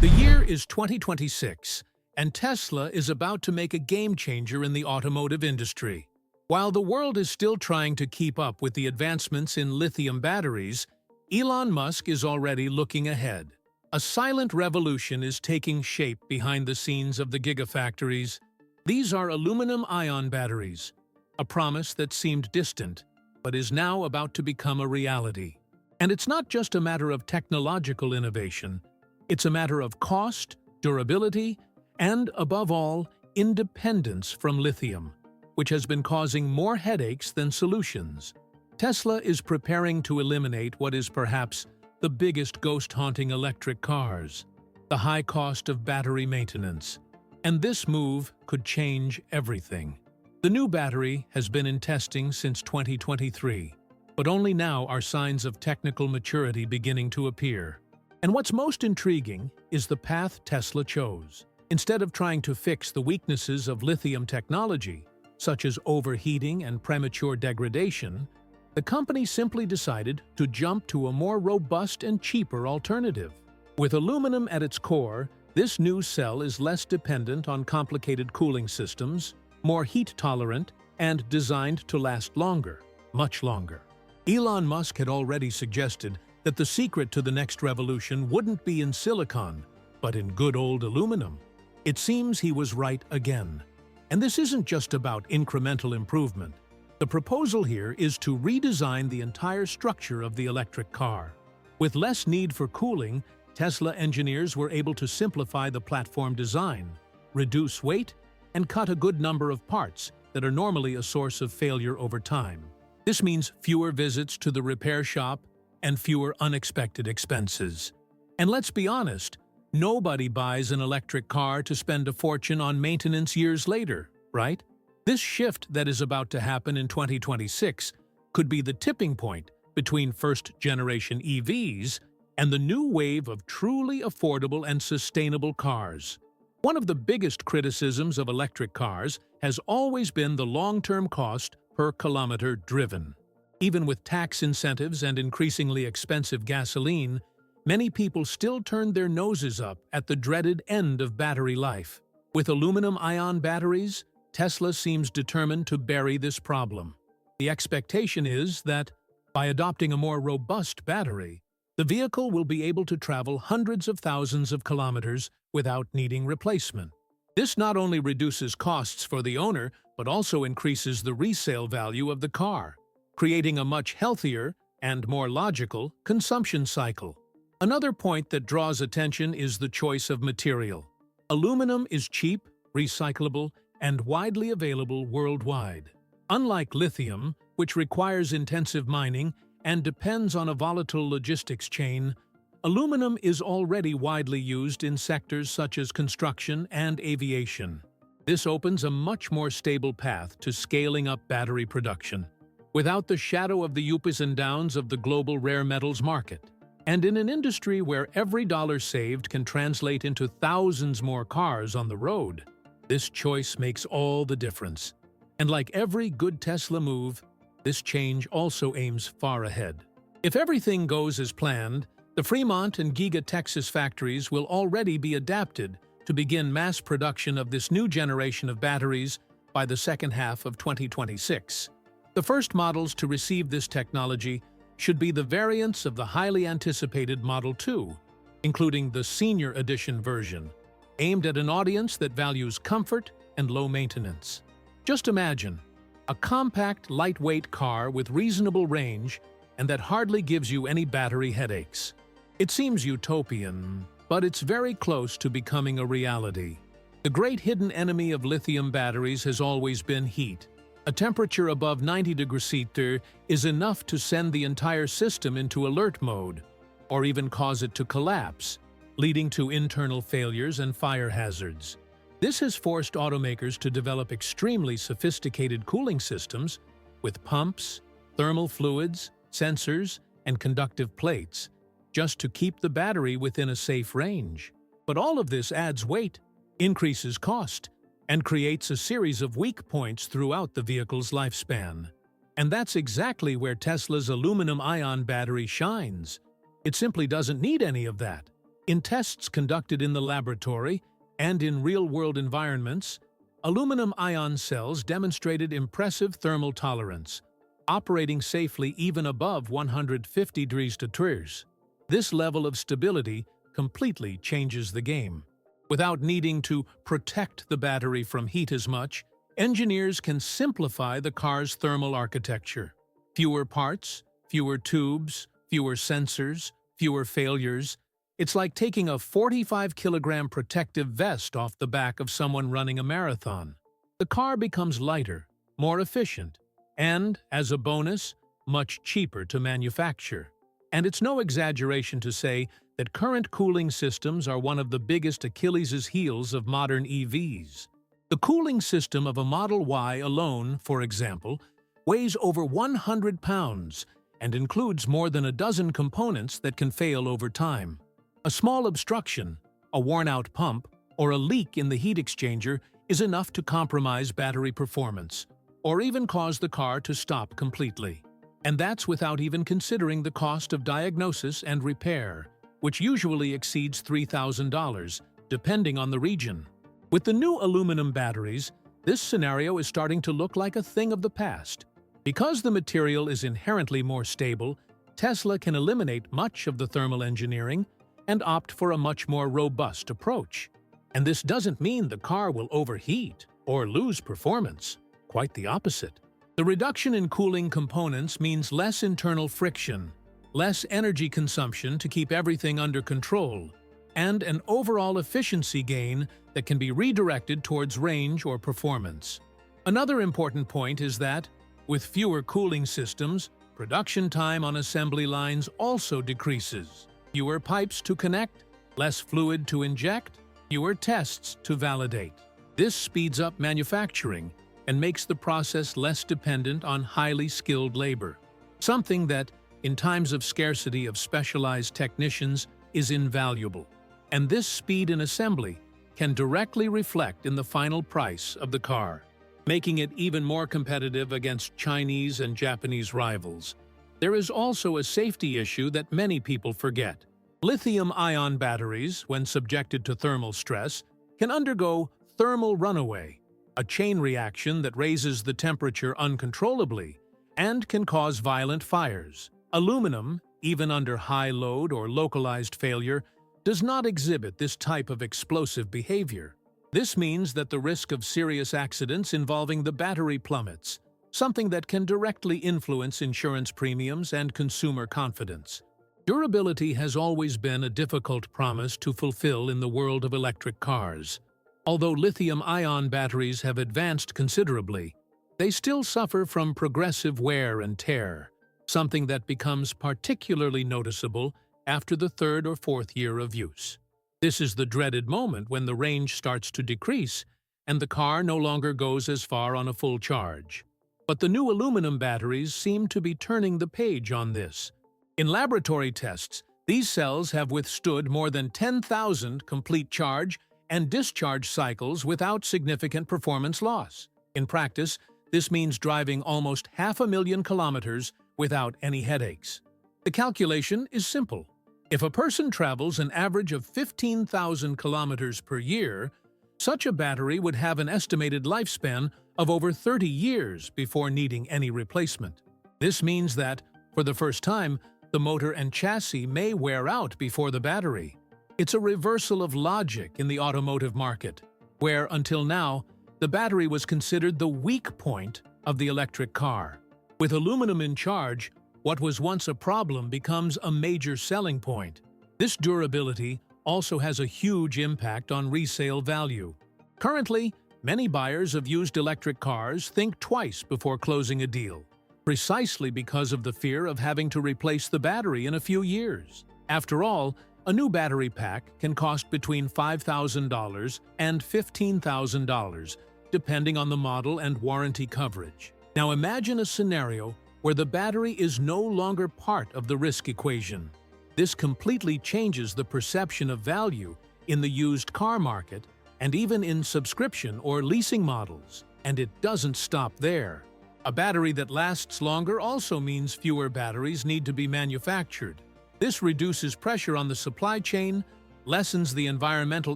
The year is 2026, and Tesla is about to make a game-changer in the automotive industry. While the world is still trying to keep up with the advancements in lithium batteries, Elon Musk is already looking ahead. A silent revolution is taking shape behind the scenes of the Gigafactories. These are aluminum-ion batteries, a promise that seemed distant, but is now about to become a reality. And it's not just a matter of technological innovation. It's a matter of cost, durability, and, above all, independence from lithium, which has been causing more headaches than solutions. Tesla is preparing to eliminate what is perhaps the biggest ghost haunting electric cars, the high cost of battery maintenance. And this move could change everything. The new battery has been in testing since 2023, but only now are signs of technical maturity beginning to appear. And what's most intriguing is the path Tesla chose. Instead of trying to fix the weaknesses of lithium technology, such as overheating and premature degradation, the company simply decided to jump to a more robust and cheaper alternative. With aluminum at its core, this new cell is less dependent on complicated cooling systems, more heat-tolerant, and designed to last longer, much longer. Elon Musk had already suggested that the secret to the next revolution wouldn't be in silicon, but in good old aluminum. It seems he was right again. And this isn't just about incremental improvement. The proposal here is to redesign the entire structure of the electric car. With less need for cooling, Tesla engineers were able to simplify the platform design, reduce weight, and cut a good number of parts that are normally a source of failure over time. This means fewer visits to the repair shop and fewer unexpected expenses. And let's be honest, nobody buys an electric car to spend a fortune on maintenance years later, right? This shift that is about to happen in 2026 could be the tipping point between first-generation EVs and the new wave of truly affordable and sustainable cars. One of the biggest criticisms of electric cars has always been the long-term cost per kilometer driven. Even with tax incentives and increasingly expensive gasoline, many people still turn their noses up at the dreaded end of battery life. With aluminum-ion batteries, Tesla seems determined to bury this problem. The expectation is that, by adopting a more robust battery, the vehicle will be able to travel hundreds of thousands of kilometers without needing replacement. This not only reduces costs for the owner, but also increases the resale value of the car, creating a much healthier and more logical consumption cycle. Another point that draws attention is the choice of material. Aluminum is cheap, recyclable, and widely available worldwide. Unlike lithium, which requires intensive mining and depends on a volatile logistics chain, aluminum is already widely used in sectors such as construction and aviation. This opens a much more stable path to scaling up battery production, without the shadow of the ups and downs of the global rare metals market. And in an industry where every dollar saved can translate into thousands more cars on the road, this choice makes all the difference. And like every good Tesla move, this change also aims far ahead. If everything goes as planned, the Fremont and Giga Texas factories will already be adapted to begin mass production of this new generation of batteries by the second half of 2026. The first models to receive this technology should be the variants of the highly anticipated Model 2, including the Senior Edition version, aimed at an audience that values comfort and low maintenance. Just imagine, a compact, lightweight car with reasonable range and that hardly gives you any battery headaches. It seems utopian, but it's very close to becoming a reality. The great hidden enemy of lithium batteries has always been heat. A temperature above 90 degrees Celsius is enough to send the entire system into alert mode, or even cause it to collapse, leading to internal failures and fire hazards. This has forced automakers to develop extremely sophisticated cooling systems with pumps, thermal fluids, sensors, and conductive plates, just to keep the battery within a safe range. But all of this adds weight, increases cost, and creates a series of weak points throughout the vehicle's lifespan. And that's exactly where Tesla's aluminum-ion battery shines. It simply doesn't need any of that. In tests conducted in the laboratory and in real-world environments, aluminum-ion cells demonstrated impressive thermal tolerance, operating safely even above 150 degrees Celsius. This level of stability completely changes the game. Without needing to protect the battery from heat as much, engineers can simplify the car's thermal architecture. Fewer parts, fewer tubes, fewer sensors, fewer failures. It's like taking a 45-kilogram protective vest off the back of someone running a marathon. The car becomes lighter, more efficient, and, as a bonus, much cheaper to manufacture. And it's no exaggeration to say that current cooling systems are one of the biggest Achilles' heels of modern EVs. The cooling system of a Model Y alone, for example, weighs over 100 pounds and includes more than a dozen components that can fail over time. A small obstruction, a worn-out pump, or a leak in the heat exchanger is enough to compromise battery performance, or even cause the car to stop completely. And that's without even considering the cost of diagnosis and repair, which usually exceeds $3,000, depending on the region. With the new aluminum batteries, this scenario is starting to look like a thing of the past. Because the material is inherently more stable, Tesla can eliminate much of the thermal engineering and opt for a much more robust approach. And this doesn't mean the car will overheat or lose performance. Quite the opposite. The reduction in cooling components means less internal friction, less energy consumption to keep everything under control, and an overall efficiency gain that can be redirected towards range or performance. Another important point is that, with fewer cooling systems, production time on assembly lines also decreases. Fewer pipes to connect, less fluid to inject, fewer tests to validate. This speeds up manufacturing and makes the process less dependent on highly skilled labor, something that, in times of scarcity of specialized technicians, is invaluable. And this speed in assembly can directly reflect in the final price of the car, making it even more competitive against Chinese and Japanese rivals. There is also a safety issue that many people forget. Lithium-ion batteries, when subjected to thermal stress, can undergo thermal runaway, a chain reaction that raises the temperature uncontrollably and can cause violent fires. Aluminum, even under high load or localized failure, does not exhibit this type of explosive behavior. This means that the risk of serious accidents involving the battery plummets, something that can directly influence insurance premiums and consumer confidence. Durability has always been a difficult promise to fulfill in the world of electric cars. Although lithium-ion batteries have advanced considerably, they still suffer from progressive wear and tear, something that becomes particularly noticeable after the third or fourth year of use. This is the dreaded moment when the range starts to decrease and the car no longer goes as far on a full charge. But the new aluminum batteries seem to be turning the page on this. In laboratory tests, these cells have withstood more than 10,000 complete charge and discharge cycles without significant performance loss. In practice, this means driving almost 500,000 kilometers without any headaches. The calculation is simple. If a person travels an average of 15,000 kilometers per year, such a battery would have an estimated lifespan of over 30 years before needing any replacement. This means that, for the first time, the motor and chassis may wear out before the battery. It's a reversal of logic in the automotive market, where, until now, the battery was considered the weak point of the electric car. With aluminum in charge, what was once a problem becomes a major selling point. This durability also has a huge impact on resale value. Currently, many buyers of used electric cars think twice before closing a deal, precisely because of the fear of having to replace the battery in a few years. After all, a new battery pack can cost between $5,000 and $15,000, depending on the model and warranty coverage. Now imagine a scenario where the battery is no longer part of the risk equation. This completely changes the perception of value in the used car market and even in subscription or leasing models. And it doesn't stop there. A battery that lasts longer also means fewer batteries need to be manufactured. This reduces pressure on the supply chain, lessens the environmental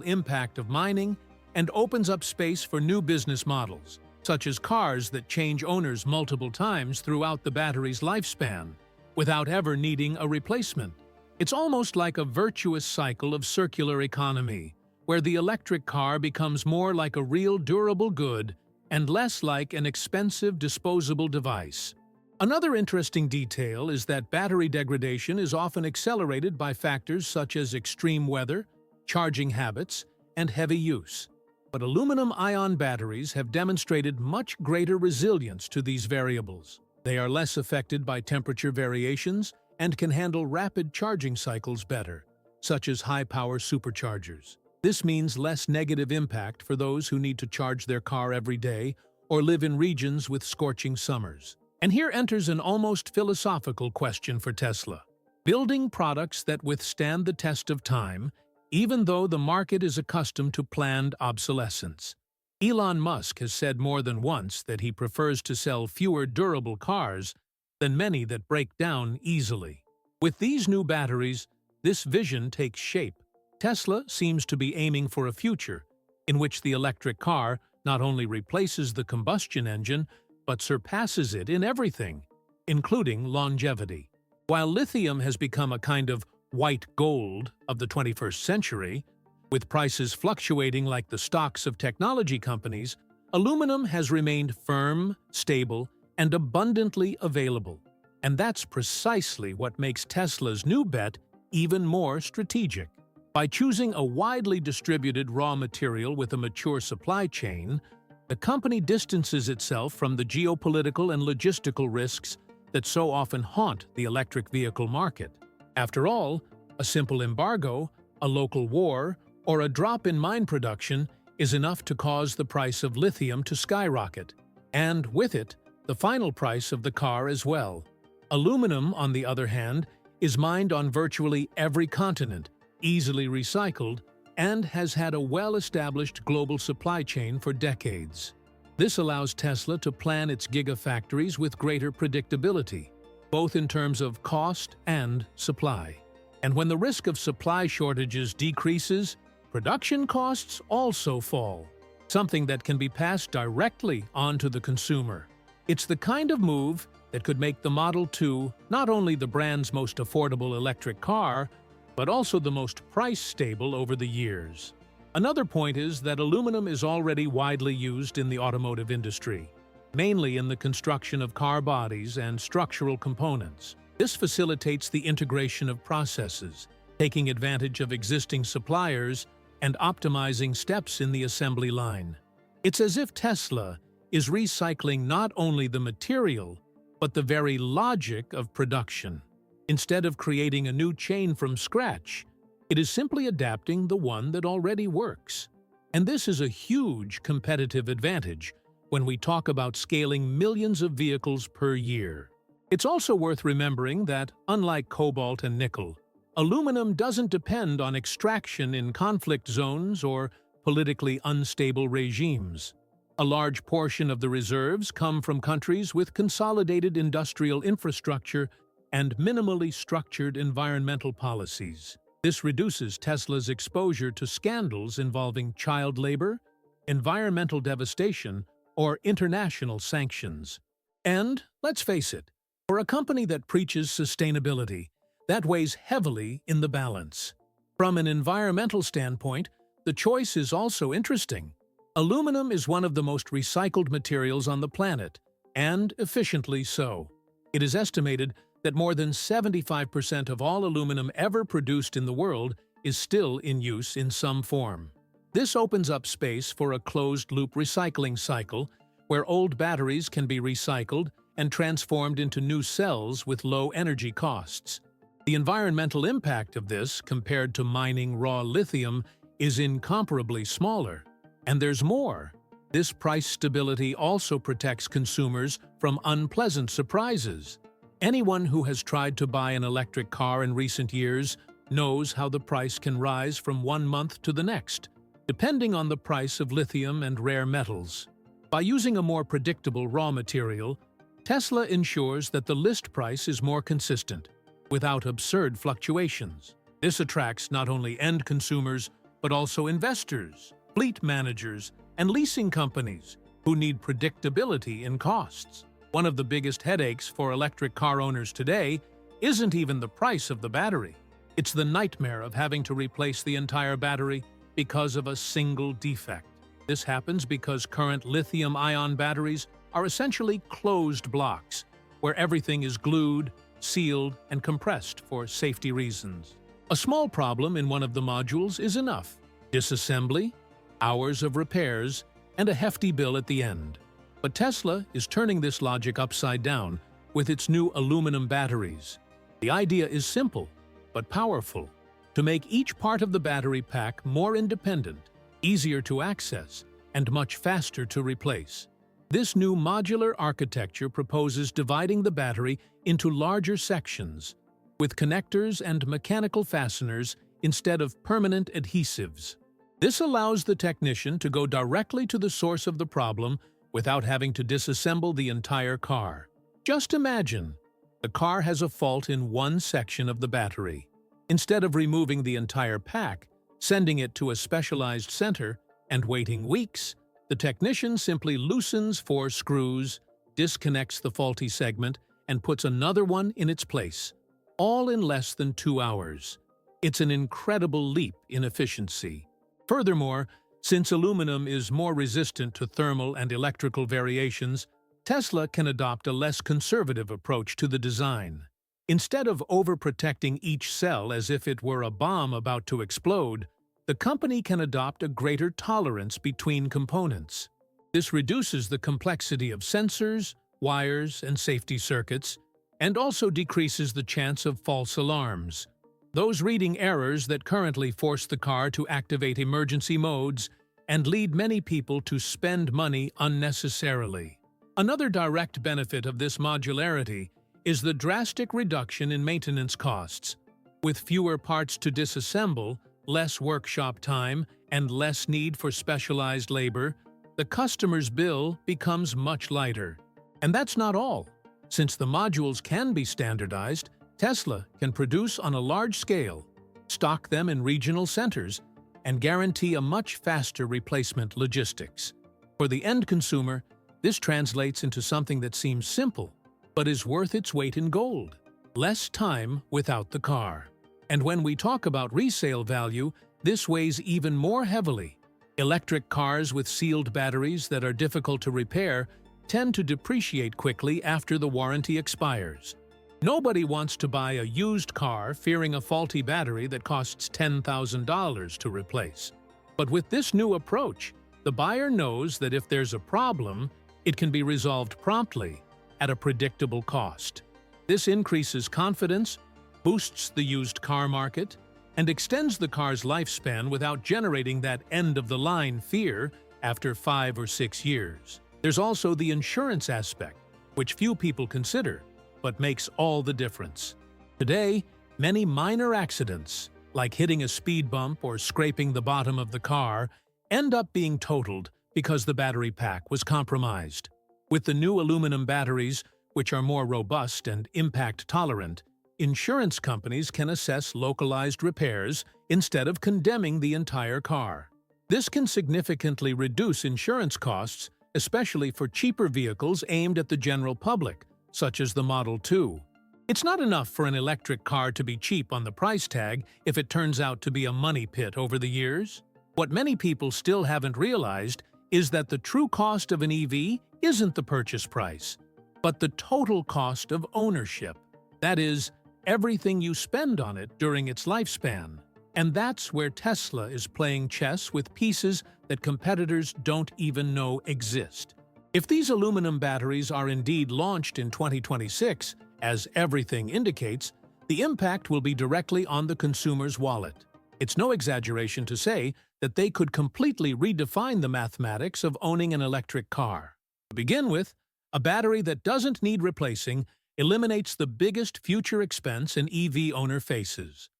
impact of mining, and opens up space for new business models, such as cars that change owners multiple times throughout the battery's lifespan, without ever needing a replacement. It's almost like a virtuous cycle of circular economy, where the electric car becomes more like a real durable good and less like an expensive disposable device. Another interesting detail is that battery degradation is often accelerated by factors such as extreme weather, charging habits, and heavy use. But aluminum-ion batteries have demonstrated much greater resilience to these variables. They are less affected by temperature variations and can handle rapid charging cycles better, such as high-power superchargers. This means less negative impact for those who need to charge their car every day or live in regions with scorching summers. And here enters an almost philosophical question for Tesla. Building products that withstand the test of time, even though the market is accustomed to planned obsolescence. Elon Musk has said more than once that he prefers to sell fewer durable cars than many that break down easily. With these new batteries, this vision takes shape. Tesla seems to be aiming for a future in which the electric car not only replaces the combustion engine, but surpasses it in everything, including longevity. While lithium has become a kind of white gold of the 21st century, with prices fluctuating like the stocks of technology companies, aluminum has remained firm, stable, and abundantly available. And that's precisely what makes Tesla's new bet even more strategic. By choosing a widely distributed raw material with a mature supply chain, the company distances itself from the geopolitical and logistical risks that so often haunt the electric vehicle market. After all, a simple embargo, a local war, or a drop in mine production is enough to cause the price of lithium to skyrocket, and with it, the final price of the car as well. Aluminum, on the other hand, is mined on virtually every continent, easily recycled, and has had a well-established global supply chain for decades. This allows Tesla to plan its gigafactories with greater predictability, both in terms of cost and supply. And when the risk of supply shortages decreases, production costs also fall, something that can be passed directly on to the consumer. It's the kind of move that could make the Model 2 not only the brand's most affordable electric car, but also the most price-stable over the years. Another point is that aluminum is already widely used in the automotive industry, mainly in the construction of car bodies and structural components. This facilitates the integration of processes, taking advantage of existing suppliers and optimizing steps in the assembly line. It's as if Tesla is recycling not only the material, but the very logic of production. Instead of creating a new chain from scratch, it is simply adapting the one that already works. And this is a huge competitive advantage when we talk about scaling millions of vehicles per year. It's also worth remembering that, unlike cobalt and nickel, aluminum doesn't depend on extraction in conflict zones or politically unstable regimes. A large portion of the reserves come from countries with consolidated industrial infrastructure and minimally structured environmental policies. This reduces Tesla's exposure to scandals involving child labor, environmental devastation, or international sanctions. And, let's face it, for a company that preaches sustainability, that weighs heavily in the balance. From an environmental standpoint, the choice is also interesting. Aluminum is one of the most recycled materials on the planet, and efficiently so. It is estimated that more than 75% of all aluminum ever produced in the world is still in use in some form. This opens up space for a closed-loop recycling cycle, where old batteries can be recycled and transformed into new cells with low energy costs. The environmental impact of this, compared to mining raw lithium, is incomparably smaller. And there's more. This price stability also protects consumers from unpleasant surprises. Anyone who has tried to buy an electric car in recent years knows how the price can rise from one month to the next, depending on the price of lithium and rare metals. By using a more predictable raw material, Tesla ensures that the list price is more consistent, without absurd fluctuations. This attracts not only end consumers, but also investors, fleet managers, and leasing companies who need predictability in costs. One of the biggest headaches for electric car owners today isn't even the price of the battery. It's the nightmare of having to replace the entire battery because of a single defect. This happens because current lithium-ion batteries are essentially closed blocks, where everything is glued, sealed, and compressed for safety reasons. A small problem in one of the modules is enough: disassembly, hours of repairs, and a hefty bill at the end. But Tesla is turning this logic upside down with its new aluminum batteries. The idea is simple, but powerful: to make each part of the battery pack more independent, easier to access, and much faster to replace. This new modular architecture proposes dividing the battery into larger sections, with connectors and mechanical fasteners instead of permanent adhesives. This allows the technician to go directly to the source of the problem without having to disassemble the entire car. Just imagine, the car has a fault in one section of the battery. Instead of removing the entire pack, sending it to a specialized center, and waiting weeks, the technician simply loosens 4 screws, disconnects the faulty segment, and puts another one in its place, all in less than 2 hours. It's an incredible leap in efficiency. Furthermore, since aluminum is more resistant to thermal and electrical variations, Tesla can adopt a less conservative approach to the design. Instead of overprotecting each cell as if it were a bomb about to explode, the company can adopt a greater tolerance between components. This reduces the complexity of sensors, wires, and safety circuits, and also decreases the chance of false alarms, those reading errors that currently force the car to activate emergency modes and lead many people to spend money unnecessarily. Another direct benefit of this modularity is the drastic reduction in maintenance costs. With fewer parts to disassemble, less workshop time, and less need for specialized labor, the customer's bill becomes much lighter. And that's not all. Since the modules can be standardized, Tesla can produce on a large scale, stock them in regional centers, and guarantee a much faster replacement logistics. For the end consumer, this translates into something that seems simple, but is worth its weight in gold: less time without the car. And when we talk about resale value, this weighs even more heavily. Electric cars with sealed batteries that are difficult to repair tend to depreciate quickly after the warranty expires. Nobody wants to buy a used car fearing a faulty battery that costs $10,000 to replace. But with this new approach, the buyer knows that if there's a problem, it can be resolved promptly at a predictable cost. This increases confidence, boosts the used car market, and extends the car's lifespan without generating that end-of-the-line fear after 5 or 6 years. There's also the insurance aspect, which few people consider, but makes all the difference. Today, many minor accidents, like hitting a speed bump or scraping the bottom of the car, end up being totaled because the battery pack was compromised. With the new aluminum batteries, which are more robust and impact-tolerant, insurance companies can assess localized repairs instead of condemning the entire car. This can significantly reduce insurance costs, especially for cheaper vehicles aimed at the general public, such as the Model 2. It's not enough for an electric car to be cheap on the price tag if it turns out to be a money pit over the years. What many people still haven't realized is that the true cost of an EV isn't the purchase price, but the total cost of ownership. That is, everything you spend on it during its lifespan. And that's where Tesla is playing chess with pieces that competitors don't even know exist. If these aluminum batteries are indeed launched in 2026, as everything indicates, the impact will be directly on the consumer's wallet. It's no exaggeration to say that they could completely redefine the mathematics of owning an electric car. To begin with, a battery that doesn't need replacing eliminates the biggest future expense an EV owner faces: